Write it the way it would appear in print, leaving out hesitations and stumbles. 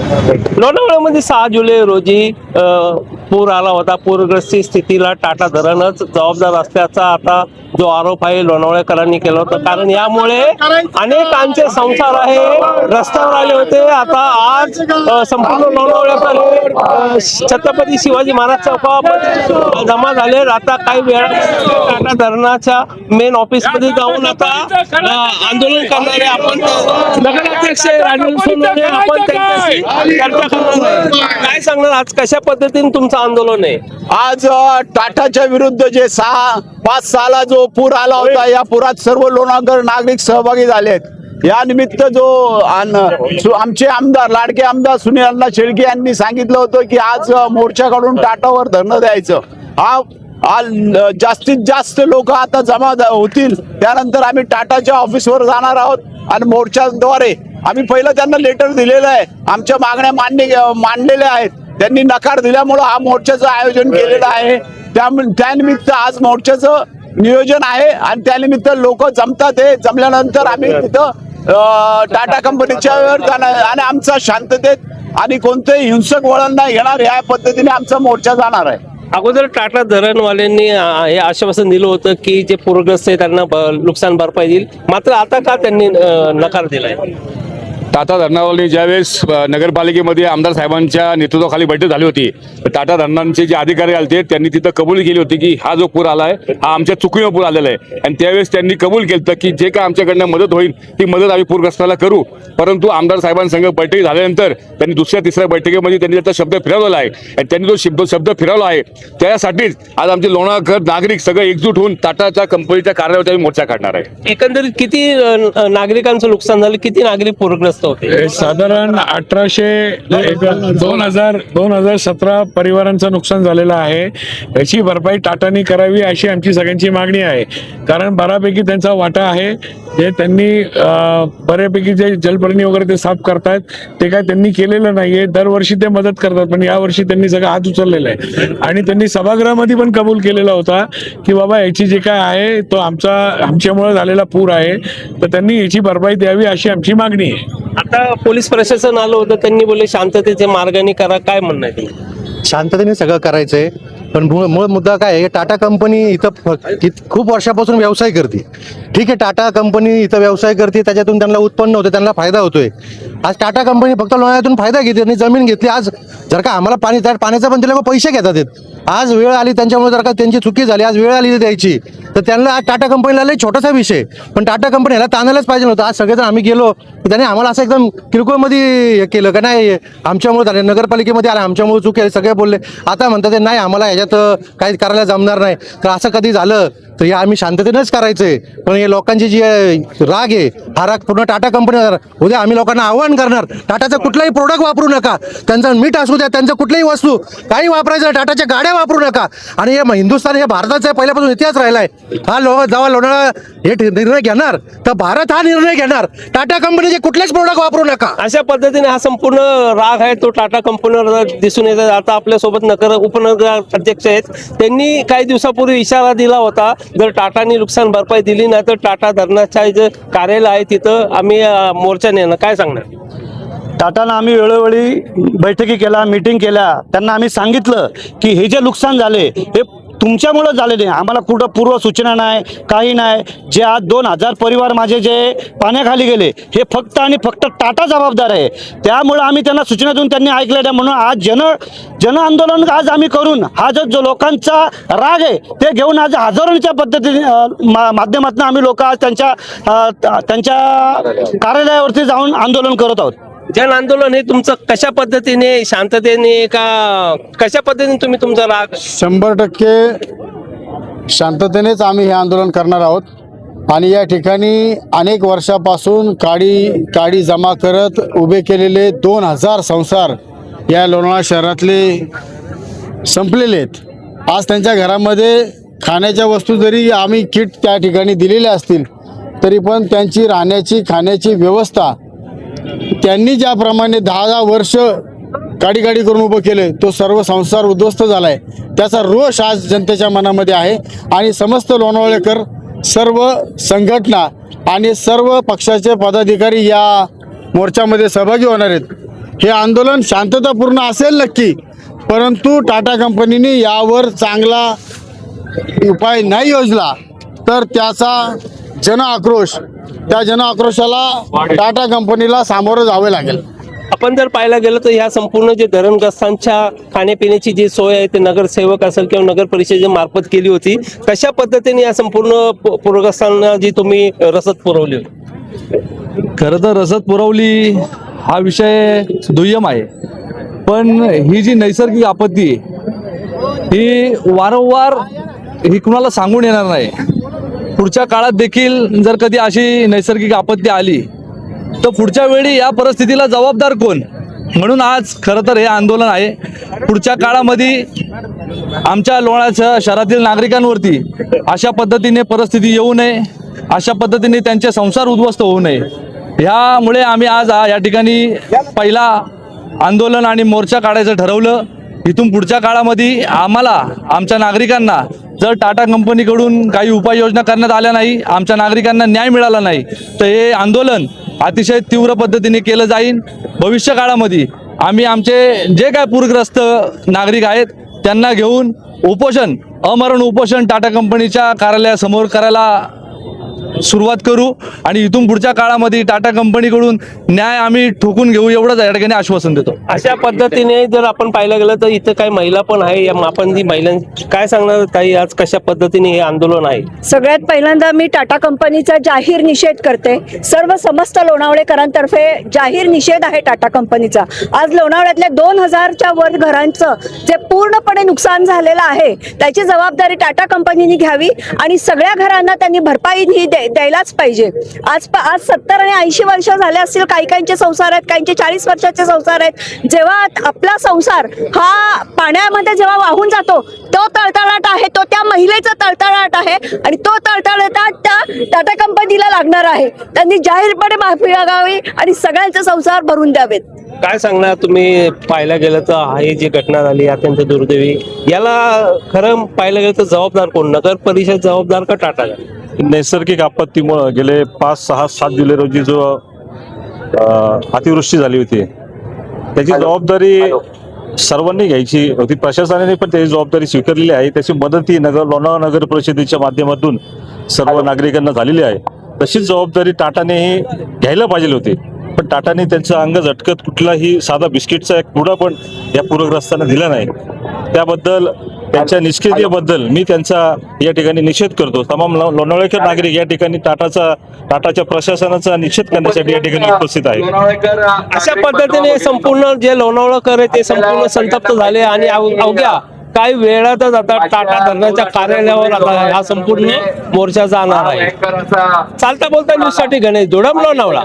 लोणावळ्यामध्ये 6 जुलै रोजी पूर आला होता. पूरग्रस्त स्थितीला टाटा धरणच जबाबदार असल्याचा आता जो आरोप आहे लोणावळेकरांनी केला होता. कारण यामुळे अनेकांचे संसार आहे रस्त्यावर आले होते. आता आज संपूर्ण लोणावळ्याकडे छत्रपती शिवाजी महाराज चौकामध्ये जमा झाले. आता काही वेळा टाटा धरणाच्या मेन ऑफिस मध्ये जाऊन आता आंदोलन करणारे आपण नगराध्यक्ष राजन सोनवणे आपण त्यांच्याशी चर्चा करणार आहे. काय सांगणार आज कशा पद्धतीने तुमचं आंदोलन आहे? आज टाटाच्या विरुद्ध जे 5-6 जो पूर आला होता, या पुरात सर्व लोणावळकर नागरिक सहभागी झालेत. या निमित्त जो आमचे आमदार लाडके आमदार सुनील अण्णा शेळके यांनी सांगितलं होतं की आज मोर्चा काढून टाटावर धरणं द्यायचं. जास्तीत जास्त लोक आता जमा होतील. त्यानंतर आम्ही टाटाच्या ऑफिसवर जाणार आहोत आणि मोर्चाद्वारे आम्ही पहिलं त्यांना लेटर दिलेलं आहे. आमच्या मागण्या मांडलेल्या आहेत. त्यांनी नकार दिल्यामुळं हा मोर्चाचं आयोजन केलेलं आहे. त्यानिमित्त आज मोर्चाचं नियोजन आहे आणि त्यानिमित्त लोक जमतात. हे जमल्यानंतर आम्ही तिथं टाटा कंपनीच्या वर जाणार आणि आमचा शांततेत आणि कोणतेही हिंसक वळण नाही घेणार या पद्धतीने आमचा मोर्चा जाणार आहे. अगोदर टाटा धरणवाल्यांनी हे आश्वासन दिलं होतं की जे पूरग्रस्त आहे त्यांना नुकसान भरपाई देईल, मात्र आता का त्यांनी नकार दिलाय? टाटा धरणावाल्यांनी ज्यावेळेस नगरपालिकेमध्ये आमदार साहेबांच्या नेतृत्वाखाली बैठक झाली होती, टाटा धरणांचे जे अधिकारी आले त्यांनी तिथं कबूल केली होती की हा जो पूर आला आहे हा आमच्या चुकीने पूर आलेला आहे. आणि त्यावेळेस त्यांनी कबूल केलं की जे काय आमच्याकडनं मदत होईल ती मदत आम्ही पूरग्रस्ताला करू. परंतु आमदार साहेबांसंग बैठक झाल्यानंतर त्यांनी दुसऱ्या-तिसऱ्या बैठकीमध्ये त्यांनी त्याचा शब्द फिरवलेला आहे. आणि त्यांनी जो शब्द फिरवला आहे त्यासाठीच आज आमचे लोणावळकर नागरिक सगळे एकजूट होऊन टाटाच्या कंपनीच्या कार्यालयावर आम्ही मोर्चा काढणार आहे. एकंदरीत किती नागरिकांचं नुकसान झालं, किती नागरिक पूरग्रस्त होते? साधारण 2017 परिवारांचं नुकसान झालेलं आहे. याची भरपाई टाटानी करावी अशी आमची सगळ्यांची मागणी आहे. कारण बऱ्यापैकी त्यांचा वाटा आहे. जे त्यांनी बऱ्यापैकी जे जलपर्णी वगैरे ते साफ करतायत ते काय त्यांनी केलेलं नाहीये. दरवर्षी ते मदत करतात, पण यावर्षी त्यांनी सगळं हात उचललेला आहे. आणि त्यांनी सभागृहामध्ये पण कबूल केलेला होता की बाबा याची जे काय आहे तो आमच्यामुळे झालेला पूर आहे, तर त्यांनी याची भरपाई द्यावी अशी आमची मागणी आहे. आता पोलीस प्रशासन आलं होतं, त्यांनी बोलले शांततेच्या मार्गाने करा. काय म्हणणं आहे? शांततेने सगळं करायचंय, पण मूळ मुद्दा काय आहे? टाटा कंपनी इथं खूप वर्षापासून व्यवसाय करते. ठीक आहे, टाटा कंपनी इथं व्यवसाय करते, त्याच्यातून त्यांना उत्पन्न होते, त्यांना फायदा होतोय. आज टाटा कंपनी फक्त लोणावळ्यातून फायदा घेते आणि जमीन घेतली. आज जर का आम्हाला पाण्याचा पण ते लोक पैसे घेतात. आज वेळ आली त्यांच्यामुळे, जर का त्यांची चुकी झाली, आज वेळ आली द्यायची, तर त्यांना आज टाटा कंपनीला लय छोटासा विषय, पण टाटा कंपनी ह्याला ताणायलाच पाहिजे नव्हतं. आज सगळेजण आम्ही गेलो, त्याने आम्हाला असं एकदम किरकोळमध्ये हे केलं का नाही आमच्यामुळे झाले, नगरपालिकेमध्ये आला आमच्यामुळे चूक आहे सगळे बोलले. आता म्हणतात नाही आम्हाला ह्याच्यात काही करायला जमणार नाही. तर असं कधी झालं तर हे आम्ही शांततेनेच करायचंय. पण हे लोकांची जी राग आहे हा राग पूर्ण टाटा कंपनीवर. उद्या आम्ही लोकांना आव्हान करणार, टाटाचं कुठलाही प्रोडक्ट वापरू नका. त्यांचं मीठ असू द्या, त्यांचं कुठलीही वस्तू काही वापरायचं, टाटाच्या गाड्या वापरू नका. आणि हे हिंदुस्थान हे भारताचा पहिल्यापासून इतिहास राहिलाय. हा जेव्हा लोणावळा हे निर्णय घेणार तर भारत हा निर्णय घेणार. टाटा कंपनीचे कुठलेच प्रोडक्ट वापरू नका. अशा पद्धतीने हा संपूर्ण राग आहे तो टाटा कंपनीवर दिसून येतात. आता आपल्यासोबत उपनगर अध्यक्ष आहेत, त्यांनी काही दिवसापूर्वी इशारा दिला होता जर टाटानी नुकसान भरपाई दिली नाही तर टाटा धरणाच्या जे कार्यालय आहे तिथं आम्ही मोर्चा नेणार. काय सांगणार? टाटाला आम्ही वेळोवेळी बैठकी केल्या, मीटिंग केल्या. त्यांना आम्ही सांगितलं की हे जे नुकसान झाले हे तुमच्यामुळं झालेले, आम्हाला कुठं पूर्व सूचना नाही, काही नाही. जे आज 2000 परिवार माझे जे पाण्याखाली गेले हे फक्त आणि फक्त टाटा जबाबदार आहे. त्यामुळं आम्ही त्यांना सूचना देऊन त्यांनी ऐकल्या. म्हणून आज जन आंदोलन आज आम्ही करून हा जो लोकांचा राग आहे ते घेऊन आज हजारोंच्या पद्धतीने माध्यमातून आम्ही लोक आज त्यांच्या कार्यालयावरती जाऊन आंदोलन करत आहोत. जन आंदोलन हे तुमचं कशा पद्धतीने, शांततेने का कशा पद्धतीने तुम्ही तुमचा राग? 100% शांततेनेच आम्ही हे आंदोलन करणार आहोत. आणि या ठिकाणी अनेक वर्षापासून काडी जमा करत उभे केलेले 2000 संसार या लोणावळा शहरातले संपलेले आहेत. आज त्यांच्या घरामध्ये खाण्याच्या वस्तू जरी आम्ही किट त्या ठिकाणी दिलेल्या असतील तरी पण त्यांची राहण्याची खाण्याची व्यवस्था त्यांनी ज्याप्रमाणे 10 वर्ष काडी करून उभं केलं तो सर्व संसार उद्ध्वस्त झालाय. त्याचा रोष आज जनतेच्या मनामध्ये आहे. आणि समस्त लोणावळेकर, सर्व संघटना आणि सर्व पक्षाचे पदाधिकारी या मोर्चामध्ये सहभागी होणार आहेत. हे आंदोलन शांततापूर्ण असेल नक्की, परंतु टाटा कंपनीने यावर चांगला उपाय नाही योजला तर त्याचा जन आक्रोशाला टाटा कंपनीला सामोरं जावे लागेल. आपण जर पाहायला गेलं तर ह्या संपूर्ण जे धरणग्रस्तांच्या खाण्यापिण्याची जी सोय आहे ते नगरसेवक असेल किंवा नगर परिषदेच्या मार्फत केली होती. कशा पद्धतीने या संपूर्ण पूरग्रस्तांना जी तुम्ही रसद पुरवली होती? खरं तर रसद पुरवली हा विषय दुय्यम आहे, पण ही जी नैसर्गिक आपत्ती आहे ही वारंवार ही कुणाला सांगून येणार नाही. पुढच्या काळात देखील जर कधी अशी नैसर्गिक आपत्ती आली तर पुढच्या वेळी या परिस्थितीला जबाबदार कोण, म्हणून आज खरं तर हे आंदोलन आहे. पुढच्या काळामध्ये आमच्या लोणाच्या शहरातील नागरिकांवरती अशा पद्धतीने परिस्थिती येऊ नये, अशा पद्धतीने त्यांचे संसार उद्ध्वस्त होऊ नये, ह्यामुळे आम्ही आज या ठिकाणी पहिला आंदोलन आणि मोर्चा काढायचं ठरवलं. इथून पुढच्या काळामध्ये आम्हाला आमच्या नागरिकांना जर टाटा कंपनीकडून काही उपाययोजना करण्यात आल्या नाही, आमच्या नागरिकांना न्याय मिळाला नाही, तर हे आंदोलन अतिशय तीव्र पद्धतीने केलं जाईल. भविष्य काळामध्ये आम्ही आमचे जे काय पूरग्रस्त नागरिक आहेत त्यांना घेऊन उपोषण, अमरण उपोषण टाटा कंपनीच्या कार्यालयासमोर करायला सुरुवात करू आणि इथून पुढच्या काळामध्ये टाटा कंपनीकडून न्याय आम्ही ठोकून घेऊ एवढंच या ठिकाणी आश्वासन देतो. अशा पद्धतीने जर आपण पाहायला गेलं तर इथं काही महिला पण आहे. आपण जी महिलांची काय सांगणार ताई, आज कशा पद्धतीने हे आंदोलन आहे? सगळ्यात पहिल्यांदा मी टाटा कंपनीचा जाहीर निषेध करते. सर्व समस्त लोणावळेकरांतर्फे जाहीर निषेध आहे टाटा कंपनीचा. आज लोणावळ्यातल्या 2000च्या वर घरांचं जे पूर्णपणे नुकसान झालेलं आहे त्याची जबाबदारी टाटा कंपनीने घ्यावी आणि सगळ्या घरांना त्यांनी भरपाई ही द्यायलाच पाहिजे. आज 70 आणि 80 वर्ष झाले असतील, काहींचे संसार आहेत, काहींचे 40 वर्षाचे संसार आहेत. जेव्हा आपला संसार हा पाण्यामध्ये जेव्हा वाहून जातो तो तळतळाट आहे, तो त्या महिलेचा तळतळाट आहे आणि तो तळतळाट त्या टाटा कंपनीला लागणार आहे. त्यांनी जाहीरपणे माफी मागावी आणि सगळ्यांचे संसार भरून द्यावेत. काय सांगणार तुम्ही? पाहायला गेलं तर ही जी घटना झाली अत्यंत दुर्दैवी, याला खरं पाहायला गेलं तर जबाबदार कोण? नगर परिषद जबाबदार का टाटा? नैसर्गिक आपत्तीमुळे गेले 5, 6, 7 जुलै रोजी जो अतिवृष्टी झाली होती त्याची जबाबदारी सर्वांनी घ्यायची होती. प्रशासनाने पण त्याची जबाबदारी स्वीकारलेली आहे. त्याची मदत ही लोणावळा नगर परिषदेच्या माध्यमातून सर्व नागरिकांना झालेली आहे. तशीच जबाबदारी टाटानेही घ्यायला पाहिजे होती, पण टाटाने त्यांचं अंग झटकत कुठलाही साधा बिस्किटचा एक पुडा पण या पूरग्रस्तांना दिला नाही. त्याबद्दल त्यांच्या निष्क्रियतेबद्दल मी त्यांचा या ठिकाणी निषेध करतो. तमाम लोणावळेकर नागरिक या ठिकाणी टाटाच्या प्रशासनाचा निषेध करण्यासाठी या ठिकाणी उपस्थित आहे. अशा पद्धतीने संपूर्ण जे लोणावळेकर आहे ते संपूर्ण संतप्त झाले आणि अवघ्या काही वेळातच आता टाटा धरणाच्या कार्यालयावर आता हा संपूर्ण मोर्चा जाणार आहे. चालता बोलता न्यूज साठी गणेश जोडम, लोणावळा.